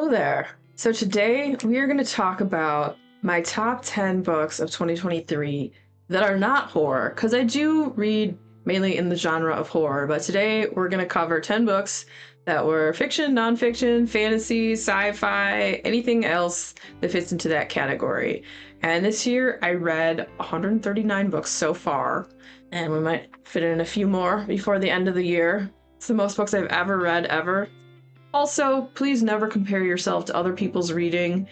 Hello there. So today we are going to talk about my top 10 books of 2023 that are not horror, because I do read mainly in the genre of horror, but today we're going to cover 10 books that were fiction, nonfiction, fantasy, sci-fi, anything else that fits into that category. And this year I read 139 books so far, and we might fit in a few more before the end of the year. It's the most books I've ever read ever. Also, please never compare yourself to other people's reading.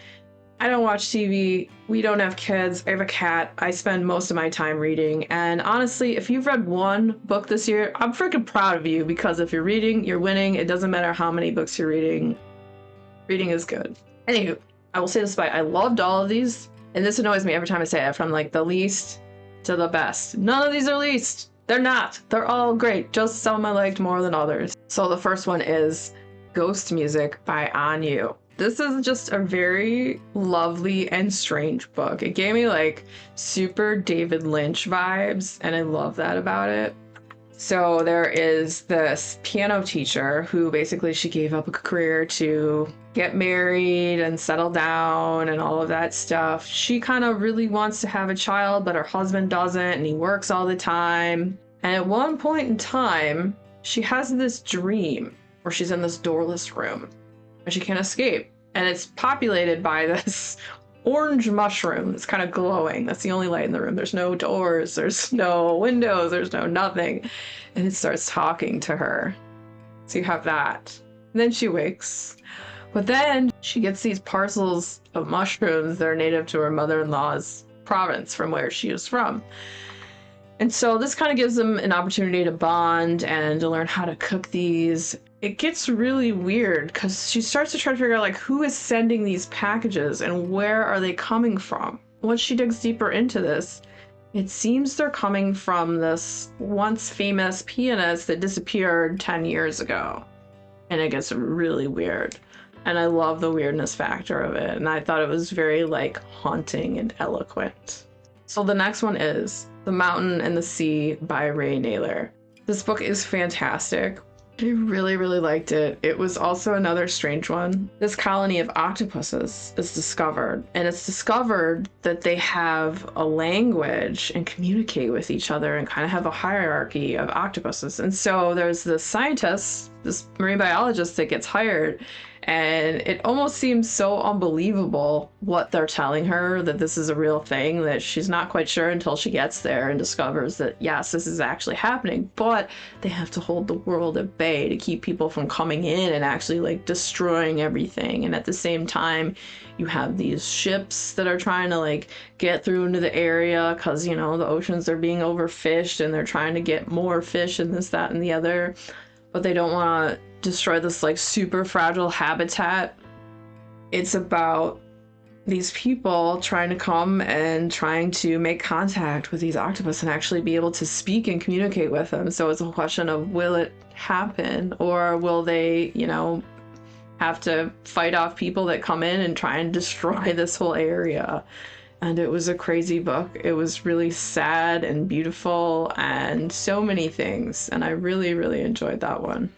I don't watch TV. We don't have kids. I have a cat. I spend most of my time reading. And honestly, if you've read one book this year, I'm freaking proud of you, because if you're reading, you're winning. It doesn't matter how many books you're reading. Reading is good. Anywho, I will say this, I loved all of these. And this annoys me every time I say it, from like the least to the best. None of these are least. They're not. They're all great. Just some I liked more than others. So the first one is Ghost Music by Anu. This is just a very lovely and strange book. It gave me like super David Lynch vibes, and I love that about it. So there is this piano teacher who basically she gave up a career to get married and settle down and all of that stuff. She kind of really wants to have a child, but her husband doesn't, and he works all the time. And at one point in time, she has this dream where she's in this doorless room and she can't escape. And it's populated by this orange mushroom that's kind of glowing. That's the only light in the room. There's no doors, there's no windows, there's no nothing. And it starts talking to her. So you have that. And then she wakes. But then she gets these parcels of mushrooms that are native to her mother-in-law's province from where she is from. And so this kind of gives them an opportunity to bond and to learn how to cook these. It gets really weird because she starts to try to figure out like who is sending these packages and where are they coming from. Once she digs deeper into this, it seems they're coming from this once famous pianist that disappeared 10 years ago. And it gets really weird. And I love the weirdness factor of it. And I thought it was very like haunting and eloquent. So the next one is The Mountain and the Sea by Ray Naylor. This book is fantastic. I really, really liked it. It was also another strange one. This colony of octopuses is discovered, and it's discovered that they have a language and communicate with each other and kind of have a hierarchy of octopuses. And so there's this scientist, this marine biologist that gets hired, and it almost seems so unbelievable what they're telling her, that this is a real thing, that she's not quite sure until she gets there and discovers that, yes, this is actually happening. But they have to hold the world at bay to keep people from coming in and actually like destroying everything. And at the same time, you have these ships that are trying to like get through into the area because, you know, the oceans are being overfished and they're trying to get more fish and this, that, and the other. But they don't want to destroy this like super fragile habitat. It's about these people trying to come and trying to make contact with these octopus and actually be able to speak and communicate with them. So it's a question of, will it happen, or will they, you know, have to fight off people that come in and try and destroy this whole area? And it was a crazy book. It was really sad and beautiful and so many things. And I really, really enjoyed that one.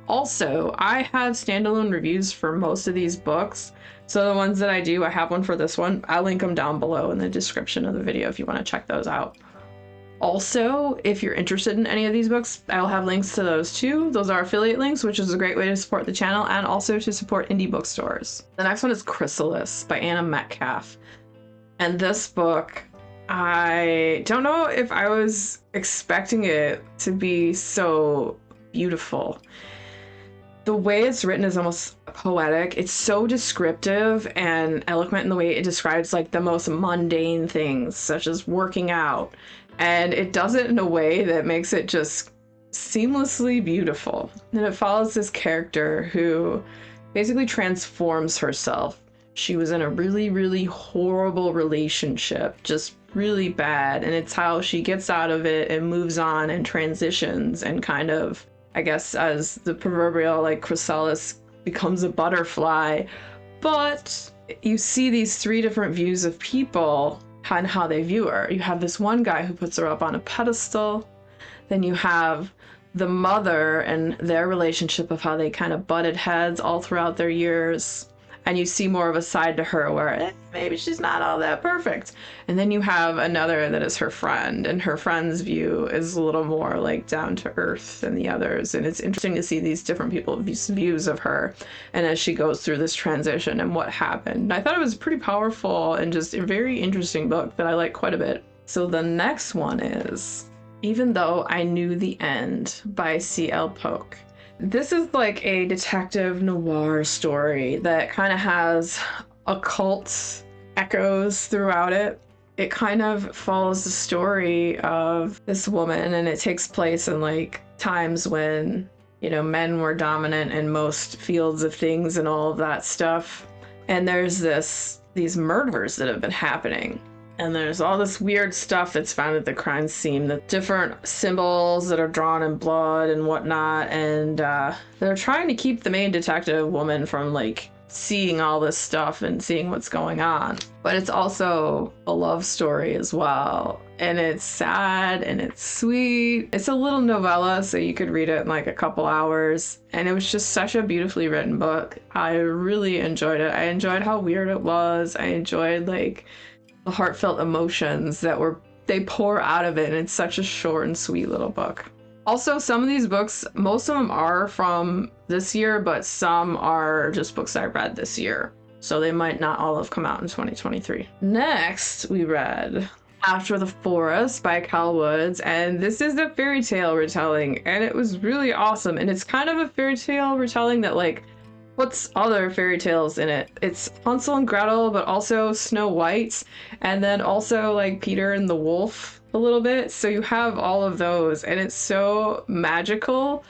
Also, I have standalone reviews for most of these books. So the ones that I do, I have one for this one. I'll link them down below in the description of the video if you want to check those out. Also, if you're interested in any of these books, I'll have links to those too. Those are affiliate links, which is a great way to support the channel and also to support indie bookstores. The next one is Chrysalis by Anna Metcalf. And this book, I don't know if I was expecting it to be so beautiful. The way it's written is almost poetic. It's so descriptive and eloquent in the way it describes like the most mundane things, such as working out. And it does it in a way that makes it just seamlessly beautiful. And it follows this character who basically transforms herself. She was in a really, really horrible relationship, just really bad. And it's how she gets out of it and moves on and transitions and kind of, I guess, as the proverbial like chrysalis becomes a butterfly. But you see these three different views of people and how they view her. You have this one guy who puts her up on a pedestal. Then you have the mother and their relationship of how they kind of butted heads all throughout their years. and you see more of a side to her where maybe she's not all that perfect. And then you have another that is her friend, and her friend's view is a little more like down to earth than the others. And it's interesting to see these different people's views of her and as she goes through this transition and what happened. I thought it was pretty powerful and just a very interesting book that I like quite a bit. So the next one is Even Though I Knew the End by C.L. Polk. This is like a detective noir story that kind of has occult echoes throughout it. It kind of follows the story of this woman, and it takes place in like times when, you know, men were dominant in most fields of things and all of that stuff. And there's these murders that have been happening. And there's all this weird stuff that's found at the crime scene, the different symbols that are drawn in blood and whatnot. And they're trying to keep the main detective woman from like seeing all this stuff and seeing what's going on. But it's also a love story as well. And it's sad and it's sweet. It's a little novella, so you could read it in like a couple hours. And it was just such a beautifully written book. I really enjoyed it. I enjoyed how weird it was. I enjoyed like the heartfelt emotions that they pour out of it, and it's such a short and sweet little book. Also, some of these books, most of them are from this year, but some are just books I read this year, so they might not all have come out in 2023. Next, we read After the Forest by Cal Woods, and this is a fairy tale retelling, and it was really awesome. And it's kind of a fairy tale retelling that like puts other fairy tales in it. It's Hansel and Gretel, but also Snow White, and then also like Peter and the Wolf a little bit. So you have all of those, and it's so magical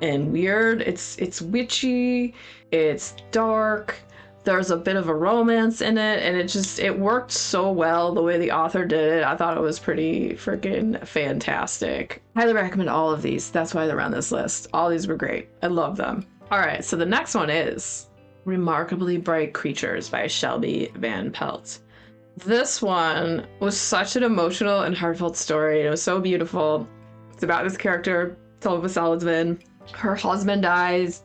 and weird. It's witchy, it's dark, there's a bit of a romance in it, and it worked so well the way the author did it. I thought it was pretty freaking fantastic. Highly recommend all of these. That's why they're on this list. All these were great. I love them. All right, so the next one is Remarkably Bright Creatures by Shelby Van Pelt. This one was such an emotional and heartfelt story. It was so beautiful. It's about this character, Tova Salzman. Her husband dies.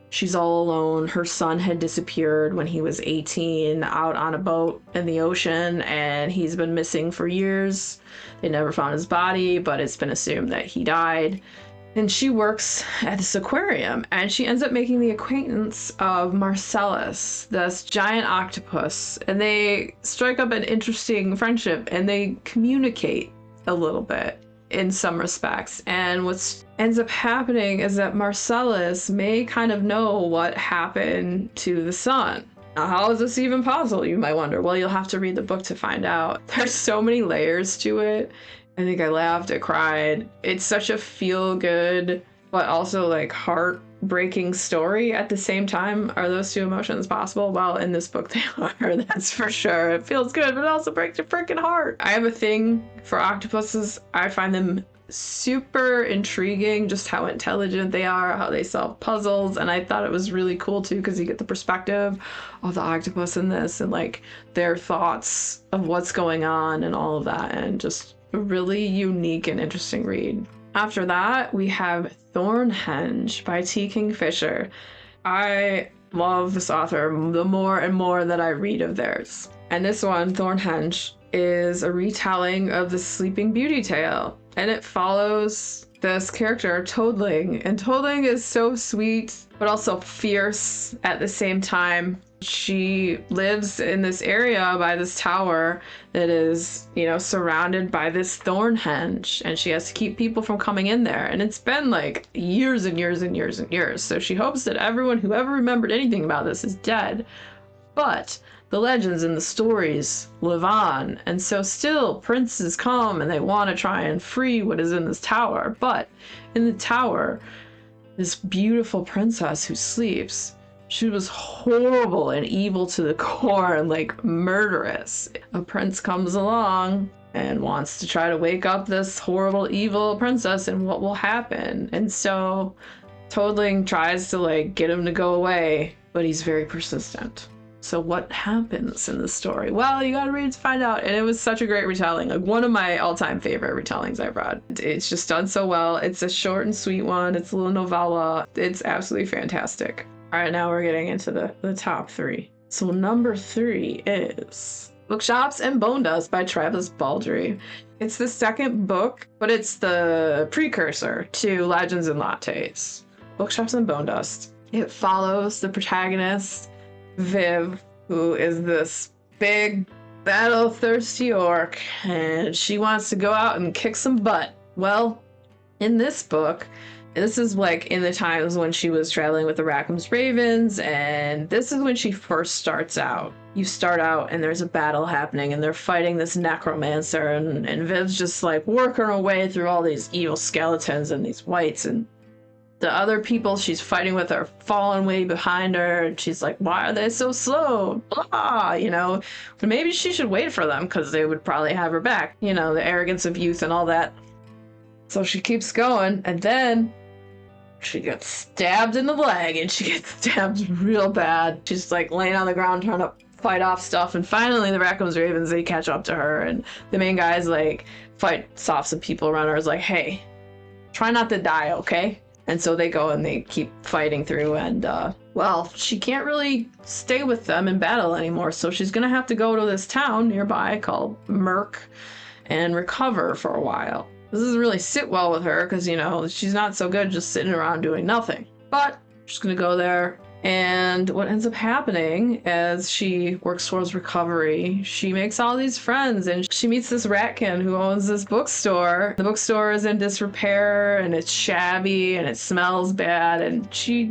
She's all alone. Her son had disappeared when he was 18 out on a boat in the ocean, and he's been missing for years. They never found his body, but it's been assumed that he died. And she works at this aquarium, and she ends up making the acquaintance of Marcellus, this giant octopus, and they strike up an interesting friendship, and they communicate a little bit in some respects. And what ends up happening is that Marcellus may kind of know what happened to the son. Now, how is this even possible, you might wonder? Well, you'll have to read the book to find out. There's so many layers to it. I think I laughed, I cried. It's such a feel-good, but also like heartbreaking story at the same time. Are those two emotions possible? Well, in this book they are, that's for sure. It feels good, but it also breaks your freaking heart. I have a thing for octopuses. I find them super intriguing, just how intelligent they are, how they solve puzzles, and I thought it was really cool too because you get the perspective of the octopus in this and like their thoughts of what's going on and all of that, and just a really unique and interesting read. After that, we have Thornhenge by T. Kingfisher. I love this author the more and more that I read of theirs. And this one, Thornhenge, is a retelling of the Sleeping Beauty tale. And it follows this character, Toadling. And Toadling is so sweet, but also fierce at the same time. She lives in this area by this tower that is, you know, surrounded by this thorn henge, and she has to keep people from coming in there. And it's been like years and years and years and years. So she hopes that everyone who ever remembered anything about this is dead. But the legends and the stories live on. And so still princes come and they want to try and free what is in this tower. But in the tower, this beautiful princess who sleeps, she was horrible and evil to the core and like murderous. A prince comes along and wants to try to wake up this horrible, evil princess, and what will happen? And so Toadling tries to like get him to go away, but he's very persistent. So what happens in the story? Well, you gotta read to find out. And it was such a great retelling, like one of my all-time favorite retellings I've read. It's just done so well. It's a short and sweet one. It's a little novella. It's absolutely fantastic. All right, now we're getting into the top three. So number 3 is Bookshops and Bone Dust by Travis Baldree. It's the second book, but it's the precursor to Legends and Lattes. Bookshops and Bone Dust. It follows the protagonist, Viv, who is this big, battle-thirsty orc, and she wants to go out and kick some butt. Well, in this book, this is like in the times when she was traveling with the Rackham's Ravens, and this is when she first starts out. You start out and there's a battle happening and they're fighting this necromancer, and Viv's just like working her way through all these evil skeletons and these wights, and the other people she's fighting with are falling way behind her, and she's like, why are they so slow? Blah, you know, but maybe she should wait for them because they would probably have her back. You know, the arrogance of youth and all that. So she keeps going, and then she gets stabbed in the leg, and she gets stabbed real bad. She's like laying on the ground trying to fight off stuff, and finally the Rackham's Ravens, they catch up to her, and the main guy's like fights off some people around her. Is like, hey, try not to die, okay? And so they go and they keep fighting through, and well, she can't really stay with them in battle anymore, so she's gonna have to go to this town nearby called Merk and recover for a while. This doesn't really sit well with her because, you know, she's not so good just sitting around doing nothing. But she's gonna go there, and what ends up happening as she works towards recovery, she makes all these friends, and she meets this ratkin who owns this bookstore. The bookstore is in disrepair, and it's shabby, and it smells bad, and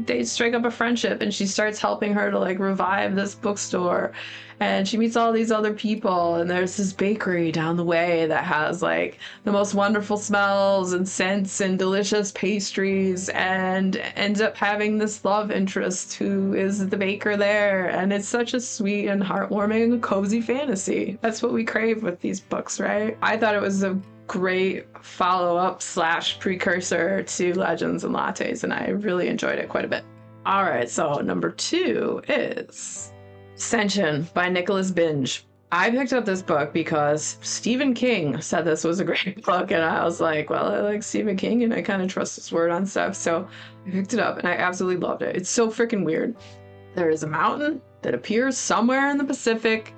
they strike up a friendship, and she starts helping her to like revive this bookstore. And she meets all these other people, and there's this bakery down the way that has like the most wonderful smells and scents and delicious pastries, and ends up having this love interest who is the baker there. And it's such a sweet and heartwarming and cozy fantasy. That's what we crave with these books, right? I thought it was a great follow-up / precursor to Legends and Lattes, and I really enjoyed it quite a bit. All right, so number 2 is Sension by Nicholas Binge. I picked up this book because Stephen King said this was a great book, and I was like, well, I like Stephen King and I kind of trust his word on stuff, so I picked it up and I absolutely loved it. It's so freaking weird. There is a mountain that appears somewhere in the Pacific,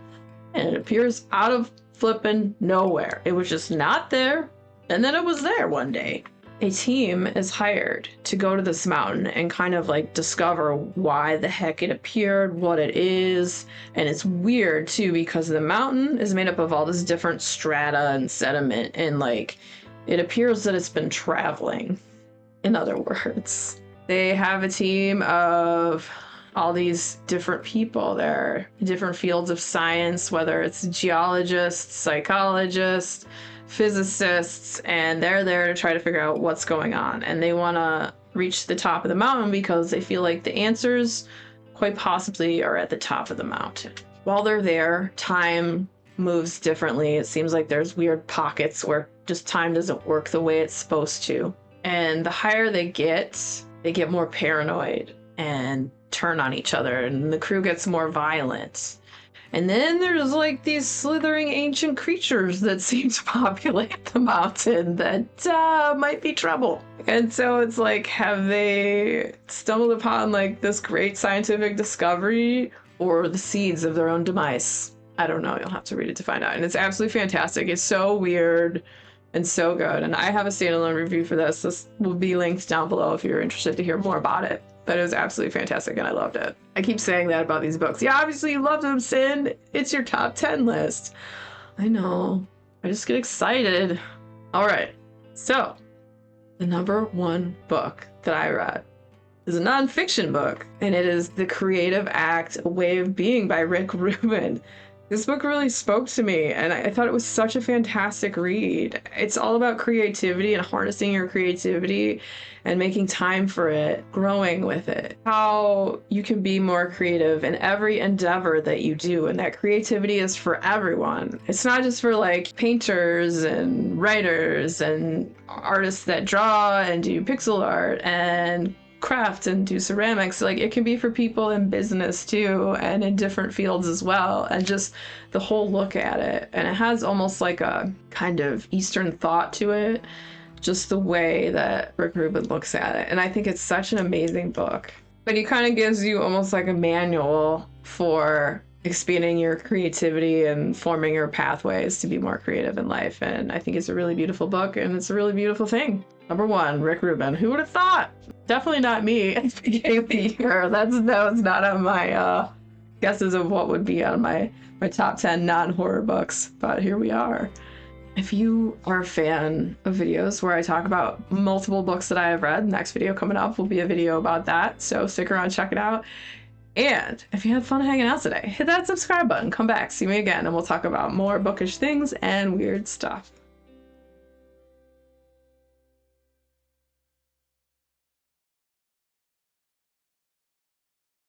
and it appears out of flippin' nowhere. It was just not there, and then it was there one day. A team is hired to go to this mountain and kind of like discover why the heck it appeared, what it is. And it's weird too, because the mountain is made up of all this different strata and sediment, and like it appears that it's been traveling, in other words. They have a team of all these different people there, different fields of science, whether it's geologists, psychologists, physicists, and they're there to try to figure out what's going on. And they want to reach the top of the mountain because they feel like the answers quite possibly are at the top of the mountain. While they're there, time moves differently. It seems like there's weird pockets where just time doesn't work the way it's supposed to. And the higher they get more paranoid and turn on each other, and the crew gets more violent. And then there's like these slithering ancient creatures that seem to populate the mountain that might be trouble. And so it's like, have they stumbled upon like this great scientific discovery, or the seeds of their own demise? I don't know. You'll have to read it to find out. And it's absolutely fantastic. It's so weird and so good. And I have a standalone review for this. This will be linked down below if you're interested to hear more about it. But it was absolutely fantastic, and I loved it. I keep saying that about these books. Yeah, obviously you love them, Sin. It's your top 10 list. I know. I just get excited. All right. So, the number 1 book that I read is a nonfiction book, and it is The Creative Act, A Way of Being by Rick Rubin. This book really spoke to me, and I thought it was such a fantastic read. It's all about creativity and harnessing your creativity and making time for it, growing with it. How you can be more creative in every endeavor that you do, and that creativity is for everyone. It's not just for like painters and writers and artists that draw and do pixel art and craft and do ceramics. Like, it can be for people in business too, and in different fields as well, and just the whole look at it. And it has almost like a kind of Eastern thought to it, just the way that Rick Rubin looks at it. And I think it's such an amazing book. But he kind of gives you almost like a manual for expanding your creativity and forming your pathways to be more creative in life. And I think it's a really beautiful book, and it's a really beautiful thing. Number one, Rick Rubin. Who would have thought? Definitely not me at the beginning of the year. That was not on my guesses of what would be on my top 10 non-horror books. But here we are. If you are a fan of videos where I talk about multiple books that I have read, next video coming up will be a video about that. So stick around, check it out. And if you had fun hanging out today, hit that subscribe button, come back, see me again, and we'll talk about more bookish things and weird stuff.